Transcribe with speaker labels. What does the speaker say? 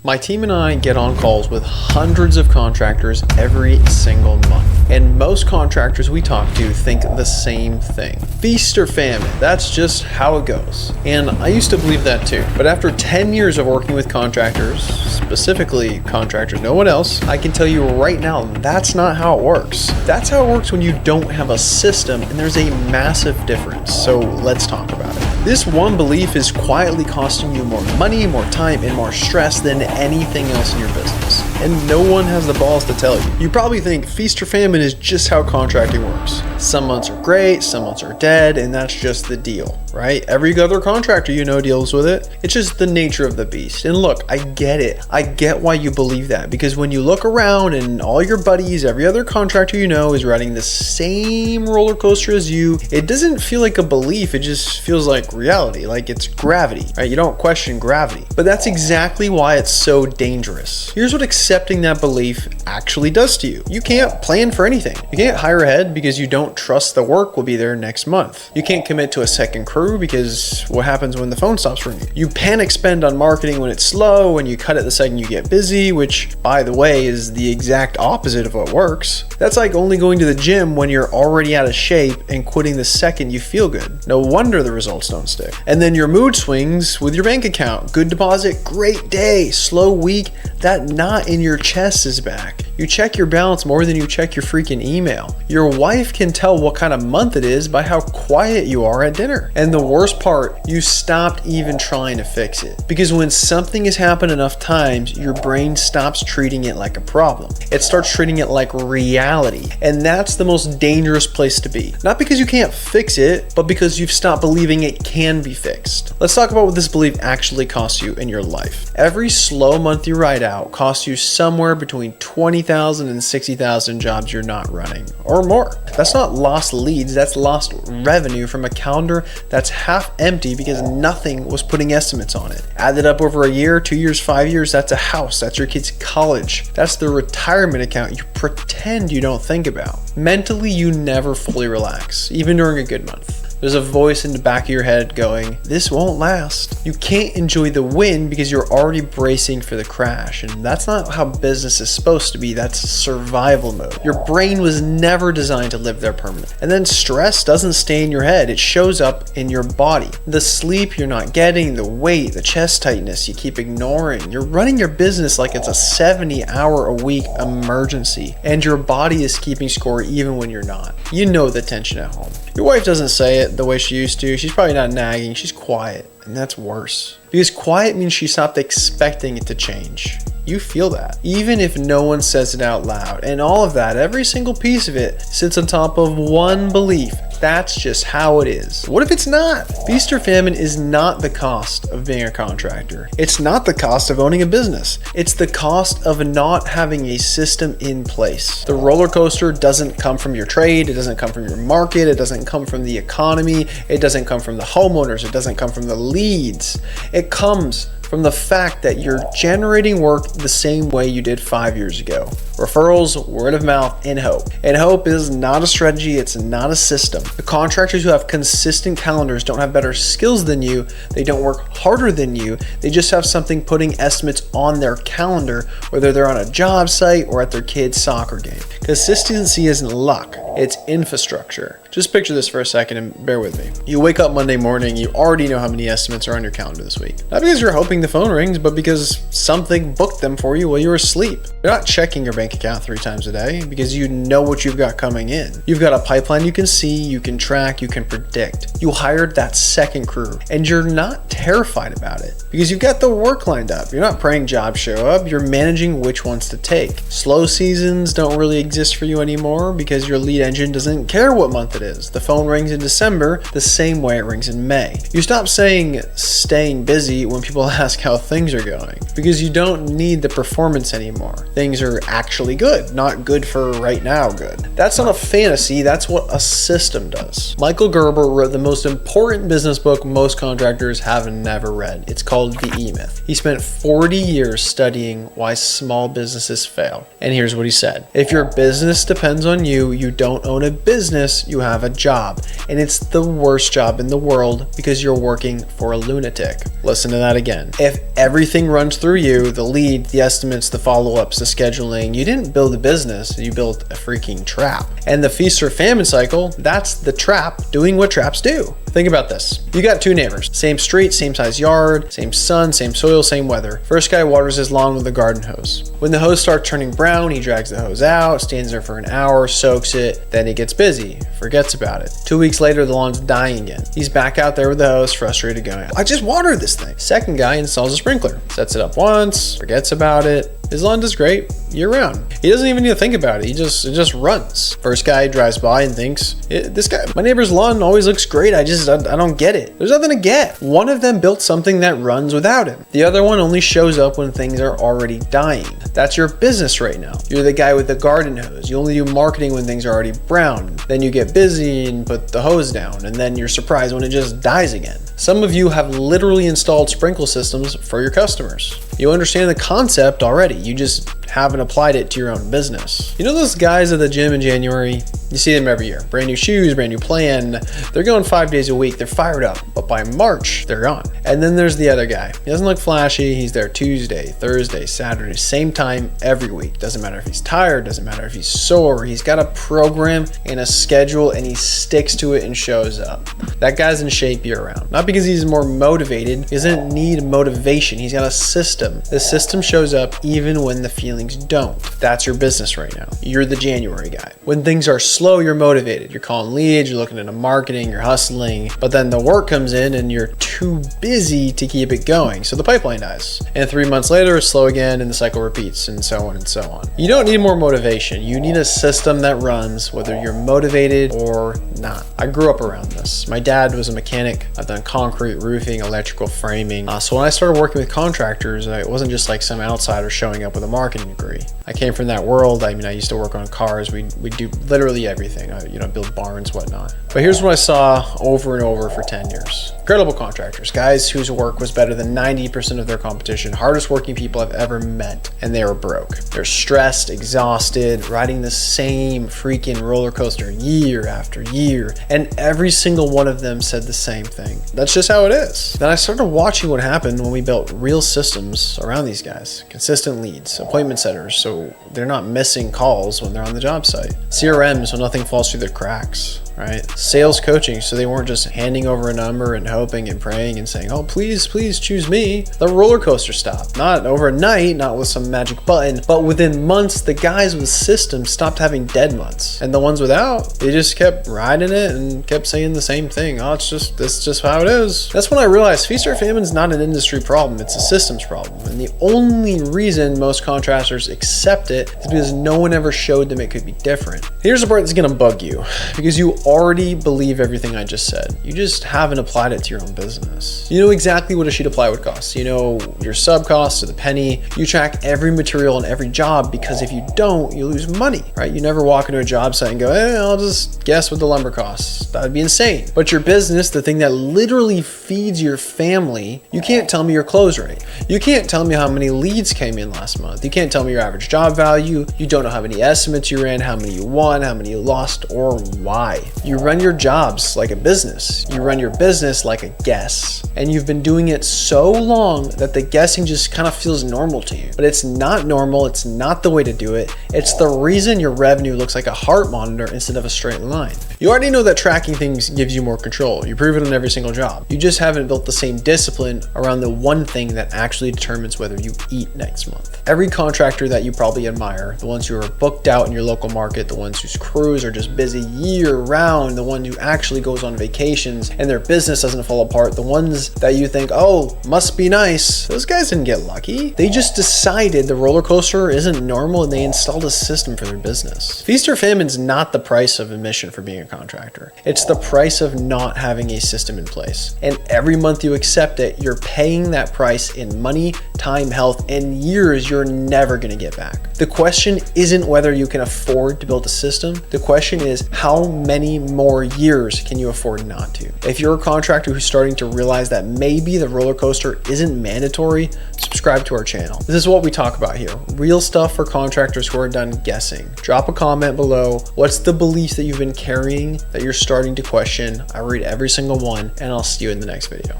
Speaker 1: My team and I get on calls with hundreds of contractors every single month, and most contractors we talk to think the same thing. Feast or famine, that's just how it goes. And I used to believe that too, but after 10 years of working with contractors, specifically contractors, no one else, I can tell you right now, that's not how it works. That's how it works when you don't have a system, and there's a massive difference. So let's talk about it. This one belief is quietly costing you more money, more time, and more stress than anything else in your business. And no one has the balls to tell you. You probably think feast or famine is just how contracting works. Some months are great, some months are dead, and that's just the deal, right? Every other contractor you know deals with it. It's just the nature of the beast. And look, I get it. I get why you believe that, because when you look around and all your buddies, every other contractor you know is riding the same roller coaster as you, it doesn't feel like a belief, it just feels like reality, like it's gravity, right? You don't question gravity. But that's exactly why it's so dangerous. Here's what accepting that belief actually does to you. You can't plan for anything. You can't hire ahead because you don't trust the work will be there next month. You can't commit to a second crew because what happens when the phone stops ringing? You panic spend on marketing when it's slow and you cut it the second you get busy, which by the way is the exact opposite of what works. That's like only going to the gym when you're already out of shape and quitting the second you feel good. No wonder the results don't stick. And then your mood swings with your bank account. Good deposit, great day. Slow week, that knot in your chest is back. You check your balance more than you check your freaking email. Your wife can tell what kind of month it is by how quiet you are at dinner. And the worst part, you stopped even trying to fix it. Because when something has happened enough times, your brain stops treating it like a problem. It starts treating it like reality. And that's the most dangerous place to be. Not because you can't fix it, but because you've stopped believing it can be fixed. Let's talk about what this belief actually costs you in your life. Every slow month you ride out costs you somewhere between 20,000 and 60,000 jobs you're not running, or more. That's not lost leads, that's lost revenue from a calendar that's half empty because nothing was putting estimates on it. Added up over a year, 2 years, 5 years, that's a house, that's your kid's college, that's the retirement account you pretend you don't think about. Mentally, you never fully relax, even during a good month. There's a voice in the back of your head going, this won't last. You can't enjoy the win because you're already bracing for the crash. And that's not how business is supposed to be. That's survival mode. Your brain was never designed to live there permanently. And then stress doesn't stay in your head. It shows up in your body. The sleep you're not getting, the weight, the chest tightness you keep ignoring. You're running your business like it's a 70-hour-a-week emergency. And your body is keeping score even when you're not. You know the tension at home. Your wife doesn't say it the way she used to. She's probably not nagging, she's quiet, and that's worse. Because quiet means she stopped expecting it to change. You feel that, even if no one says it out loud. And all of that, every single piece of it, sits on top of one belief. That's just how it is. What if it's not? Feast or famine is not the cost of being a contractor. It's not the cost of owning a business. It's the cost of not having a system in place. The roller coaster doesn't come from your trade. It doesn't come from your market. It doesn't come from the economy. It doesn't come from the homeowners. It doesn't come from the leads. It comes from the fact that you're generating work the same way you did 5 years ago. Referrals, word of mouth, and hope. And hope is not a strategy, it's not a system. The contractors who have consistent calendars don't have better skills than you, they don't work harder than you, they just have something putting estimates on their calendar, whether they're on a job site or at their kid's soccer game. Consistency isn't luck, it's infrastructure. Just picture this for a second and bear with me. You wake up Monday morning, you already know how many estimates are on your calendar this week. Not because you're hoping the phone rings, but because something booked them for you while you were asleep. You're not checking your bank account 3 times a day because you know what you've got coming in. You've got a pipeline you can see, you can track, you can predict. You hired that second crew and you're not terrified about it because you've got the work lined up. You're not praying jobs show up, you're managing which ones to take. Slow seasons don't really exist for you anymore because your lead engine doesn't care what month it is. The phone rings in December the same way it rings in May. You stop saying staying busy when people ask how things are going because you don't need the performance anymore. Things are actually actually good, not good for right now good. That's not a fantasy, that's what a system does. Michael Gerber wrote the most important business book most contractors have never read. It's called The E-Myth. He spent 40 years studying why small businesses fail. And here's what he said. If your business depends on you, you don't own a business, you have a job. And it's the worst job in the world because you're working for a lunatic. Listen to that again. If everything runs through you, the lead, the estimates, the follow-ups, the scheduling, you didn't build a business, you built a freaking trap. And the feast or famine cycle, that's the trap doing what traps do. Think about this. You got two neighbors, same street, same size yard, same sun, same soil, same weather. First guy waters his lawn with a garden hose. When the hose starts turning brown, he drags the hose out, stands there for an hour, soaks it, then he gets busy, forgets about it. 2 weeks later, the lawn's dying again. He's back out there with the hose, frustrated, going, I just watered this thing. Second guy installs a sprinkler, sets it up once, forgets about it. His lawn does great year round. He doesn't even need to think about it. It just runs. First guy drives by and thinks, my neighbor's lawn always looks great. I don't get it. There's nothing to get. One of them built something that runs without him. The other one only shows up when things are already dying. That's your business right now. You're the guy with the garden hose. You only do marketing when things are already brown. Then you get busy and put the hose down, and then you're surprised when it just dies again. Some of you have literally installed sprinkler systems for your customers. You understand the concept already. You just haven't applied it to your own business. You know those guys at the gym in January? You see them every year. Brand new shoes, brand new plan. They're going 5 days a week. They're fired up. But by March, they're gone. And then there's the other guy. He doesn't look flashy. He's there Tuesday, Thursday, Saturday, same time every week. Doesn't matter if he's tired. Doesn't matter if he's sore. He's got a program and a schedule and he sticks to it and shows up. That guy's in shape year round. Not because he's more motivated. He doesn't need motivation. He's got a system. The system shows up even when the feelings don't. That's your business right now. You're the January guy. When things are slow, you're motivated. You're calling leads, you're looking into marketing, you're hustling, but then the work comes in and you're too busy to keep it going. So the pipeline dies. And 3 months later, it's slow again and the cycle repeats and so on and so on. You don't need more motivation. You need a system that runs whether you're motivated or not. I grew up around this. My dad was a mechanic. I've done concrete, roofing, electrical framing. So when I started working with contractors, it wasn't just like some outsider showing up with a marketing degree. I came from that world. I used to work on cars. We do literally everything. Build barns, whatnot. But here's what I saw over and over for 10 years. Incredible contractors, guys whose work was better than 90% of their competition, hardest working people I've ever met, and they were broke. They're stressed, exhausted, riding the same freaking roller coaster year after year, and every single one of them said the same thing. That's just how it is. Then I started watching what happened when we built real systems around these guys. Consistent leads, appointment setters, so they're not missing calls when they're on the job site. CRM, so nothing falls through the cracks. Right? Sales coaching, so they weren't just handing over a number and hoping and praying and saying, oh, please choose me. The roller coaster stopped. Not overnight, not with some magic button, but within months, the guys with systems stopped having dead months. And the ones without, they just kept riding it and kept saying the same thing. Oh, it's just how it is. That's when I realized feast or famine is not an industry problem, it's a systems problem. And the only reason most contractors accept it is because no one ever showed them it could be different. Here's the part that's gonna bug you, because you already believe everything I just said. You just haven't applied it to your own business. You know exactly what a sheet of plywood costs. You know your sub costs to the penny. You track every material on every job, because if you don't, you lose money, right? You never walk into a job site and go, I'll just guess what the lumber costs. That would be insane. But your business, the thing that literally feeds your family, you can't tell me your close rate. You can't tell me how many leads came in last month. You can't tell me your average job value. You don't know how many estimates you ran, how many you won, how many you lost, or why. You run your jobs like a business. You run your business like a guess. And you've been doing it so long that the guessing just kind of feels normal to you. But it's not normal. It's not the way to do it. It's the reason your revenue looks like a heart monitor instead of a straight line. You already know that tracking things gives you more control. You prove it on every single job. You just haven't built the same discipline around the one thing that actually determines whether you eat next month. Every contractor that you probably admire, the ones who are booked out in your local market, the ones whose crews are just busy year round, the one who actually goes on vacations and their business doesn't fall apart, the ones that you think, oh, must be nice, those guys didn't get lucky. They just decided the roller coaster isn't normal and they installed a system for their business. Feast or famine's not the price of admission for being a contractor. It's the price of not having a system in place. And every month you accept it, you're paying that price in money, time, health, and years you're never gonna get back. The question isn't whether you can afford to build a system. The question is, how many more years can you afford not to? If you're a contractor who's starting to realize that maybe the roller coaster isn't mandatory, subscribe to our channel. This is what we talk about here. Real stuff for contractors who are done guessing. Drop a comment below. What's the beliefs that you've been carrying that you're starting to question? I read every single one, and I'll see you in the next video.